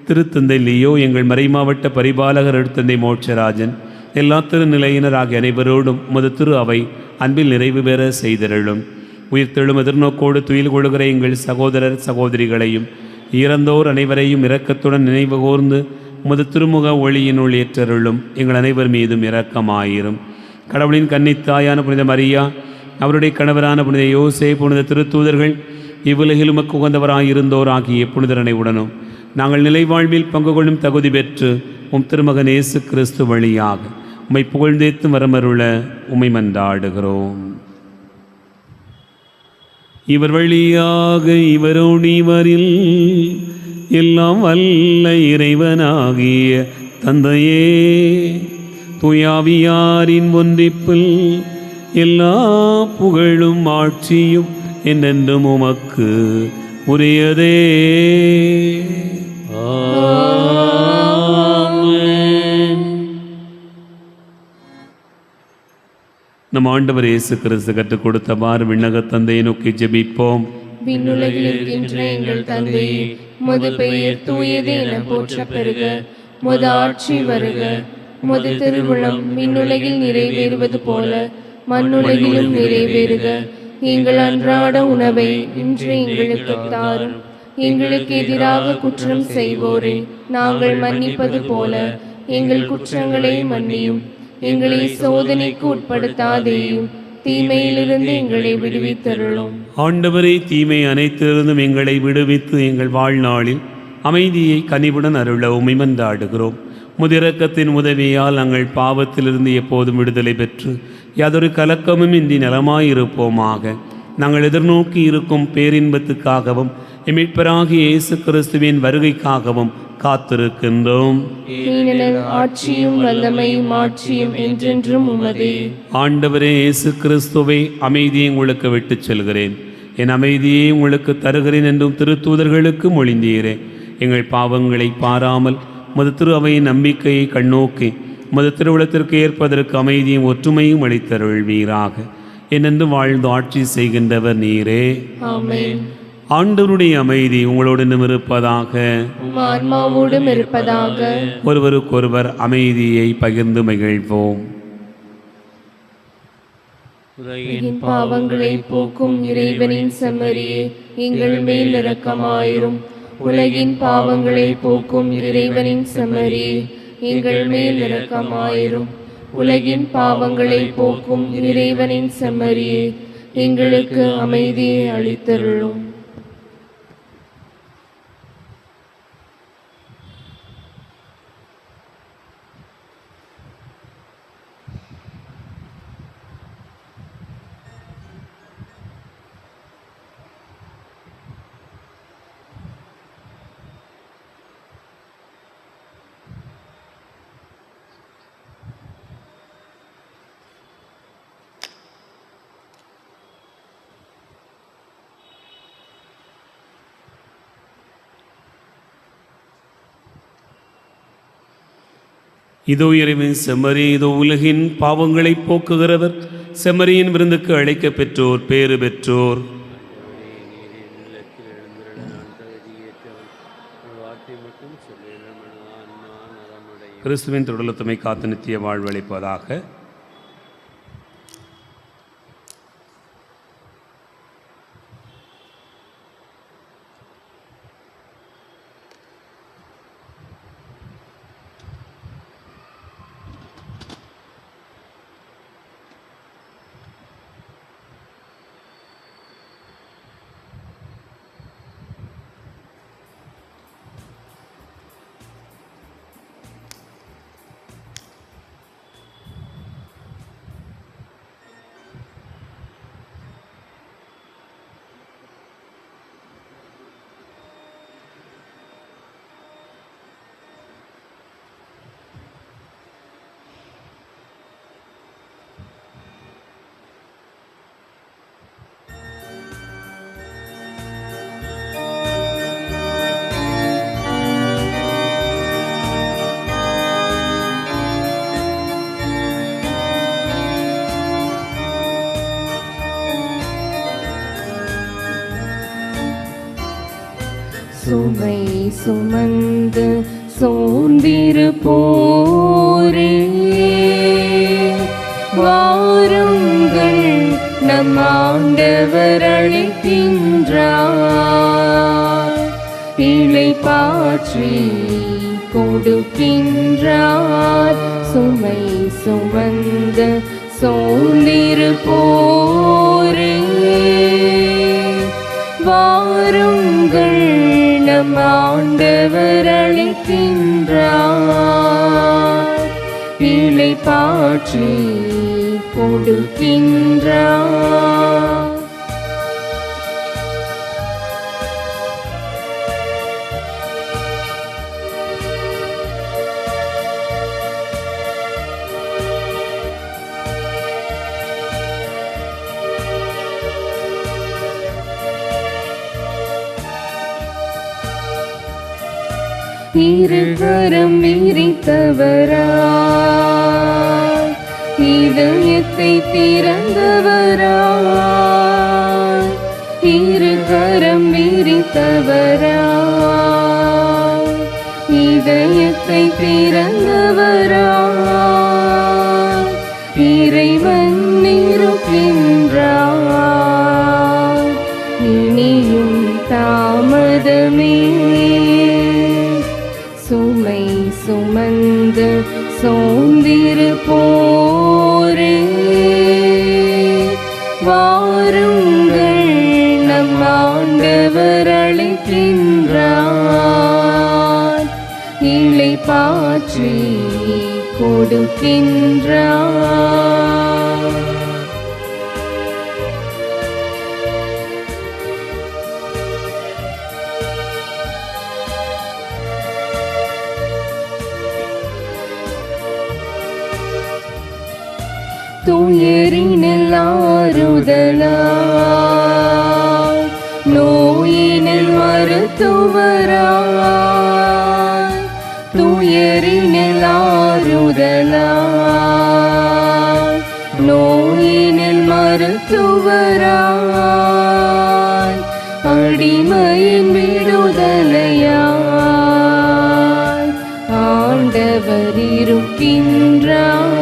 திருத்தந்தை லியோ, எங்கள் மறைமாவட்ட பரிபாலகர் எடுத்தந்தை மோட்சராஜன், எல்லா திருநிலையினர் ஆகிய அனைவரோடும் உமது திரு அவை அன்பில் நிறைவு பெற செய்திருளும். உயிர்த்தெழும் எதிர்நோக்கோடு துயில் கொள்கிற எங்கள் சகோதரர் சகோதரிகளையும் இறந்தோர் அனைவரையும் இரக்கத்துடன் நினைவு கூர்ந்து உமது திருமுக ஒளியினுள் ஏற்றருளும். எங்கள் அனைவர் மீதும் இரக்கமாயிரும். கடவுளின் கன்னித்தாயான புனித மரியா, அவருடைய கணவரான புனித யோசே, புனித திருத்தூதர்கள், இவ்வுலகில் உமக்கு உகந்தவராயிருந்தோர் ஆகிய புனிதரனைவுடனும் நாங்கள் நிலைவாழ்வில் பங்கு கொள்ளும் தகுதி பெற்று உம் திருமகன் இயேசு கிறிஸ்து வழியாக உம்மை புகழ்ந்தேத்து வரமருள உம்மை மன்றாடுகிறோம். இவர் வழியாக இவரோடு இவரில் எல்லாம் வல்ல இறைவனாகிய தந்தையே, தூயாவியாரின் ஒன்றிப்பில் எல்லா புகழும் ஆட்சியும் என்றென்றும் உமக்கு உரியதே. நம் ஆண்டவர் இயேசு கிறிஸ்து கற்றுக் கொடுத்தவாறு விண்ணக தந்தையை நோக்கி ஜெபிப்போம். விண்ணுலகில் இருக்கின்ற எங்கள் தந்தையே, உமது பெயர் தூயது என போற்றப் பெறுக. உமது ஆட்சி வருக. உமது திருவுளம் விண்ணுலகில் நிறைவேறுவது போல மண்ணுலகிலும் நிறைவேறுக. எங்கள் அன்றாட உணவை இன்று எங்களுக்கு தாரும். எங்களுக்கு எதிராக குற்றம் செய்வோரை நாங்கள் மன்னிப்பது போல எங்கள் குற்றங்களை மன்னியும். எங்களை சோதனைக்கு உட்படுத்தாதேயும், தீமையிலிருந்து எங்களை விடுவித்தருளும். ஆண்டவரே, தீமை அனைத்திலிருந்தும் எங்களை விடுவித்து எங்கள் வாழ்நாளில் அமைதியை கனிவுடன் அருள உம்மை மன்றாடுகிறோம். முதிரக்கத்தின் உதவியால் நாங்கள் பாவத்திலிருந்து எப்போதும் விடுதலை பெற்று யாதொரு கலக்கமும் இன்றி நலமாயிருப்போமாக. நாங்கள் எதிர்நோக்கி இருக்கும் பேரின்பத்துக்காகவும் மீட்பராகிய இயேசு கிறிஸ்துவின் வருகைக்காகவும் காத்திருக்கின்றோம். ஆட்சியும் வல்லமையும் மாட்சியும் என்றென்றும் உமதே. ஆண்டவரே இயேசு கிறிஸ்துவை, அமைதியை உங்களுக்கு விட்டுச் செல்கிறேன், என் அமைதியை உங்களுக்கு தருகிறேன் என்றும் திருத்தூதர்களுக்கு மொழிந்தீரே. எங்கள் பாவங்களை பாராமல் உமது திரு அவையின் நம்பிக்கையை கண்ணோக்கி உமது திருவுளத்திற்கு ஏற்பதற்கு அமைதியும் ஒற்றுமையும் அளித்தருள்வீராக. என்னென்று வாழ்ந்து ஆட்சி செய்கின்றவர் நீரே. ஆமென். ஆண்டவருடைய அமைதி உங்களோடும் இருப்பதாக, ஆன்மாவோடும் இருப்பதாக. ஒருவருக்கொருவர் அமைதியை பகிர்ந்து மகிழ்வோம். என் பாவங்களை போக்கும் இறைவனின் செம்மறியே, எங்கள் மேல் இரக்கமாயிரும். உலகின் பாவங்களை போக்கும் இறைவனின் செம்மறியே, எங்கள் மேல் இரக்கமாயிரும். உலகின் பாவங்களை போக்கும் இறைவனின் செம்மறியே, எங்களுக்கு அமைதியை அளித்தருளும். இதோ இறைவன் செம்மறி, இதோ உலகின் பாவங்களை போக்குகிறவர். செம்மறியின் விருந்துக்கு அழைக்க பெற்றோர் பேறு பெற்றோர். கிறிஸ்துவின் திருவுளத்துமை காத்து நித்திய வாழ்வளிப்பதாக. சுமை சுமந்து சோர்ந்திருப்போரே, வாருங்கள் நம் ஆண்டவர் அழைக்கின்றார். இளைப்பாற்றி கொடுக்கின்றார். சுமை சுமந்த சோர்ந்திருப்போரே, வாருங்கள் நம் ஆண்டவர் அழைக்கின்றார். இளைப்பாற்றி கொடுக்கின்றார். இருகரம் விரித்தவராய், இதயத்தை திறந்தவராய், இருகரம் விரித்தவராய், இதயத்தை திறந்தவராய், இறைவன் இருக்கின்றார். இனியும் தாமதமே, சுமை சுமந்து சோர்ந்திருப்போரே, வாருங்கள் நம் ஆண்டவர் அழைக்கின்றார். இளைப்பாற்றி கொடுக்கின்றார். துயரினில் ஆறுதலாய், நோயினில் மருத்துவராய், துயரினில் ஆறுதலாய், நோயினில் மருத்துவராய், அடிமையின் விடுதலையாய் ஆண்டவர் இருக்கின்றார்.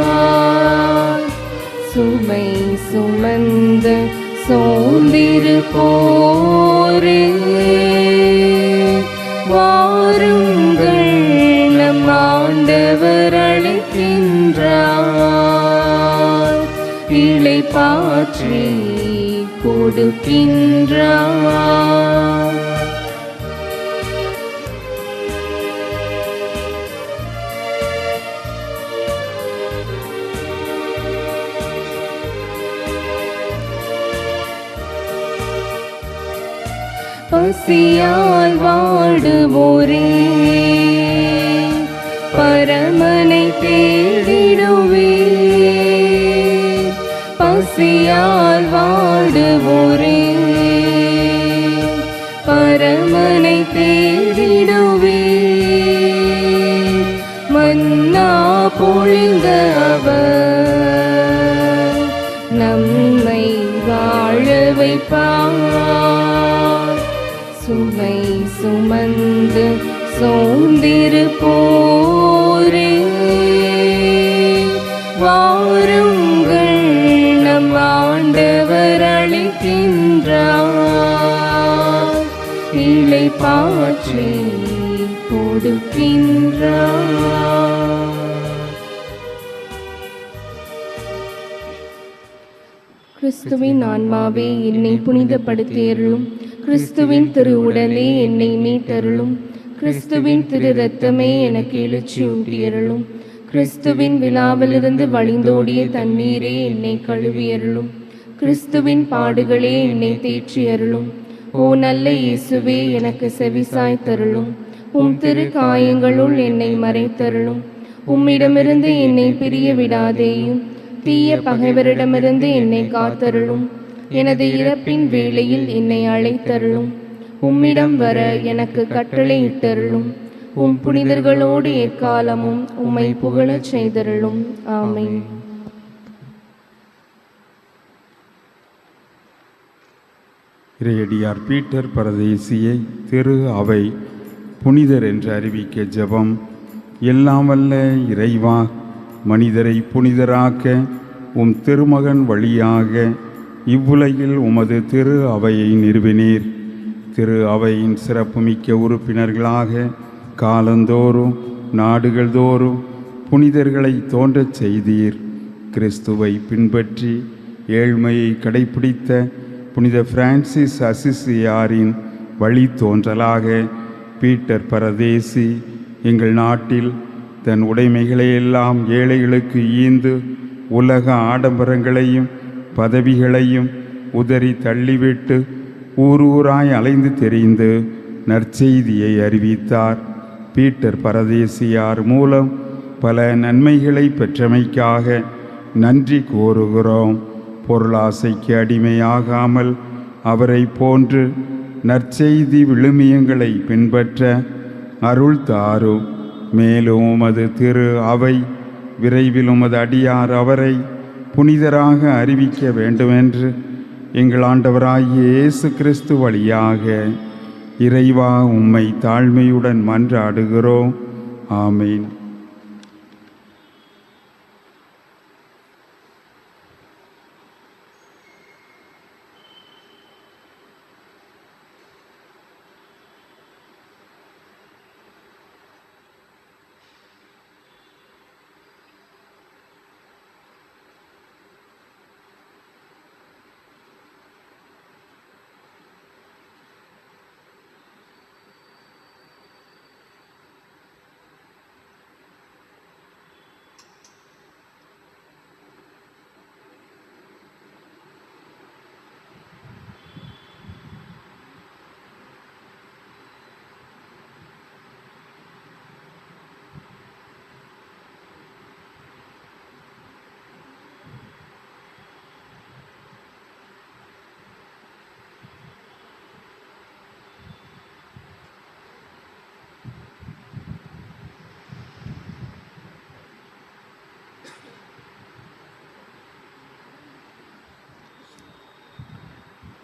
சுமை சுமந்த சோர்ந்திருப்போரே, வாருங்கள் நம் ஆண்டவர் அழைக்கின்றார். இளைப்பாற்றி கொடுக்கின்றார். பசியால் வாடுவோரே, பரமனை தேடிடுவே. பசியால் வாடுவோரே, பரமனை தேடிடுவே. மன்னா பொழிந்த அவர் நம்மை வாழ வைப்பார். சுமை சுமந்து சோர்ந்திருப்போரே, வாருங்கள் நம் ஆண்டவர் அழைக்கின்றார். இளைப்பாற்றி கொடுக்கின்றார். கிறிஸ்துவின் ஆன்மாவே என்னை புனிதப்படுத்தியருளும். கிறிஸ்துவின் திரு உடலே என்னை மீட்டருளும். கிறிஸ்துவின் திரு இரத்தமே எனக்கு எழுச்சியூட்டியருளும். கிறிஸ்துவின் விழாவிலிருந்து வழிந்தோடிய தண்ணீரே என்னை கழுவியருளும். கிறிஸ்துவின் பாடுகளே என்னை தேற்றியருளும். ஓ நல்ல இயேசுவே, எனக்கு செவிசாய் தருளும். உம் திரு காயங்களுள் என்னை மறைத்தருளும். உம்மிடமிருந்து என்னை பிரிய விடாதேயும். தீய பகைவரிடமிருந்து என்னை காத்தருளும். எனது இறப்பின் வேளையில் என்னை அழைத்தருளும். உம்மிடம் வர எனக்கு கட்டளையிட்டருளும். உம் புனிதர்களோடு எக்காலமும் உம்மை புகழச் செய்தருளும். ஆமென். இறையடியார் பீட்டர் பரதேசியை திரு அவை புனிதர் என்று அறிவிக்க ஜெபம். எல்லாம் வல்ல இறைவா, மனிதரை புனிதராக்க உம் திருமகன் வழியாக இவ்வுலகில் உமது திரு அவையை நிறுவினீர். திரு அவையின் சிறப்புமிக்க உறுப்பினர்களாக காலந்தோறும் நாடுகள் தோறும் புனிதர்களை தோன்றச் செய்தீர். கிறிஸ்துவை பின்பற்றி ஏழ்மையை கடைப்பிடித்த புனித பிரான்சிஸ் அசிசியாரின் வழித்தோன்றலாக பீட்டர் பரதேசி எங்கள் நாட்டில் தன் உடைமைகளையெல்லாம் ஏழைகளுக்கு ஈந்து உலக ஆடம்பரங்களையும் பதவிகளையும் உதறி தள்ளிவிட்டு ஊரூராய் அலைந்து தெரிந்து நற்செய்தியை அறிவித்தார். பீட்டர் பரதேசியார் மூலம் பல நன்மைகளை பெற்றமைக்காக நன்றி கூறுகிறோம். பொருளாசைக்கு அடிமையாகாமல் அவரை போன்று நற்செய்தி விழுமியங்களை பின்பற்ற அருள் தாரும். மேலும் உமது திரு அவை விரைவில் உமது அடியார் அவரை புனிதராக அறிவிக்க வேண்டுமென்று எங்கள் ஆண்டவராகிய இயேசு கிறிஸ்து வழியாக இறைவா உம்மை தாழ்மையுடன் மன்றாடுகிறோம். ஆமீன்.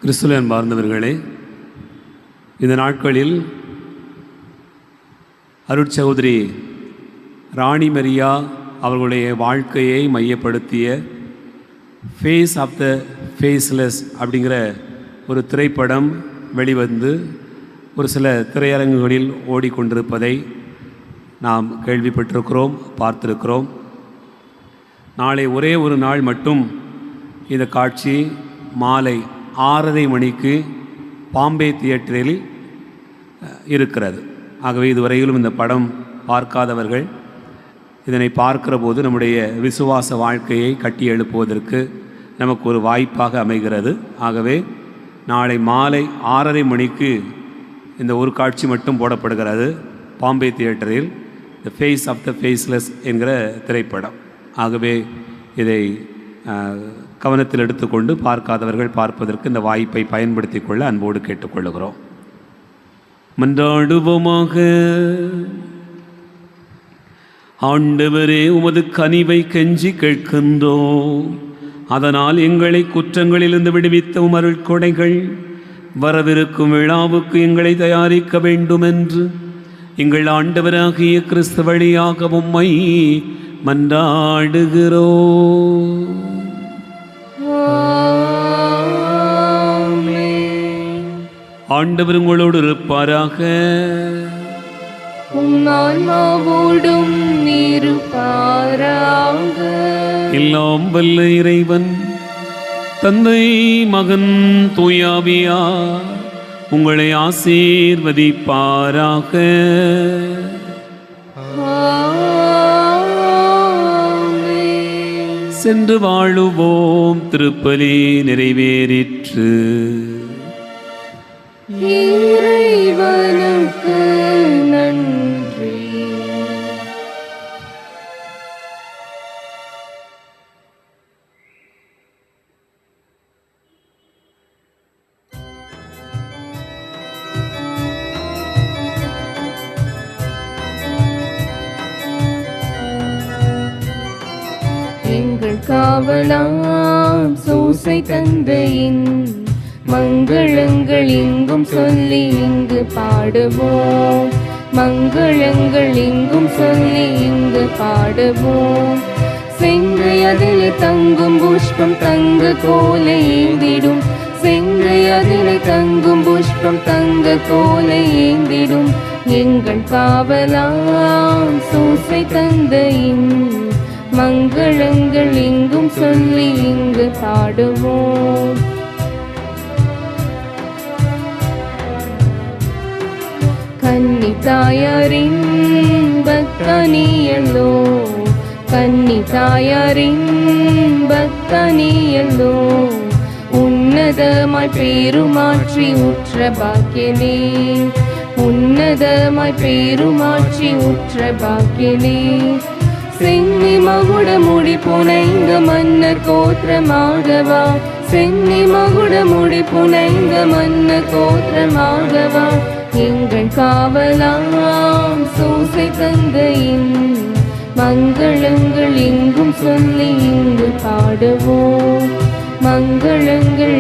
கிறிஸ்துவில் அன்பார்ந்தவர்களே, இந்த நாட்களில் அருட்சகோதரி ராணி மரியா அவர்களுடைய வாழ்க்கையை மையப்படுத்திய ஃபேஸ் ஆஃப் த ஃபேஸ்லெஸ் அப்படிங்கிற ஒரு திரைப்படம் வெளிவந்து ஒரு சில திரையரங்குகளில் ஓடிக்கொண்டிருப்பதை நாம் கேள்விப்பட்டிருக்கிறோம், பார்த்திருக்கிறோம். நாளை ஒரே ஒரு நாள் மட்டும் இந்த காட்சி மாலை 6:30 மணிக்கு பாம்பே தியேட்டரில் இருக்கிறது. ஆகவே இதுவரையிலும் இந்த படம் பார்க்காதவர்கள் இதனை பார்க்கிற போது நம்முடைய விசுவாச வாழ்க்கையை கட்டி எழுப்புவதற்கு நமக்கு ஒரு வாய்ப்பாக அமைகிறது. ஆகவே நாளை மாலை 6:30 மணிக்கு இந்த ஒரு காட்சி மட்டும் போடப்படுகிறது பாம்பே தியேட்டரில், the face of the faceless என்கிற திரைப்படம். ஆகவே இதை கவனத்தில் எடுத்துக்கொண்டு பார்க்காதவர்கள் பார்ப்பதற்கு இந்த வாய்ப்பை பயன்படுத்தி கொள்ள அன்போடு கேட்டுக்கொள்ளுகிறோம். மன்றாடுவோமாக. ஆண்டவரே, உமது கனிவை கெஞ்சி கேட்கின்றோம். அதனால் எங்களை குற்றங்களிலிருந்து விடுவித்த உமருள் கொடைகள் வரவிருக்கும் விழாவுக்கு எங்களை தயாரிக்க வேண்டும் என்று எங்கள் ஆண்டவராகிய கிறிஸ்து வழியாக உம்மை மன்றாடுகிறோம். ஆண்டவர் உங்களோடு இருப்பாராக. ஆன்மாவோடும் இருப்பாராக. எல்லாம் வல்ல இறைவன் தந்தை, மகன், தூயாவியார் உங்களை ஆசீர்வதிப்பாராக. சென்று வாழுவோம். திருப்பலி நிறைவேறிற்று. இறைவனுக்கு நன்றி. எங்கள் காவலாம் சூசை தந்தையின் மங்களங்கள் எங்கும் சொல்லி இங்கு பாடுவோம். மங்களங்கள் எங்கும் சொல்லி இங்கு பாடுவோம். செங்கை அதிலே தங்கும் புஷ்பம் தங்க கோலை ஏந்திடும், செங்கை அதிலே தங்கும் புஷ்பம் தங்க கோலை ஏந்திடும். எங்கள் காவலாம் சூசை தந்தையின் மங்களங்கள் எங்கும் சொல்லி இங்கு பாடுவோம். கன்னி தாயாரின் பக்தனியல்லோ, கன்னி தாயாரின் பக்தனியல்லோ, உன்னதமாய் பேருமாற்றி உற்ற பாக்கியனே, உன்னதமாய் பேருமாற்றி உற்ற பாக்கியனே. சென்னி மகுட முடி புனைந்த மன்னர் கோத்திரமாகவா, சென்னி மகுட முடி புனைந்த மன்னர் கோத்திரமாகவா, எங்கள் காவலாம் சூசை தந்தையின் மங்களங்கள் எங்கும் சொல்லி இங்கு பாடுவோம். மங்களங்கள்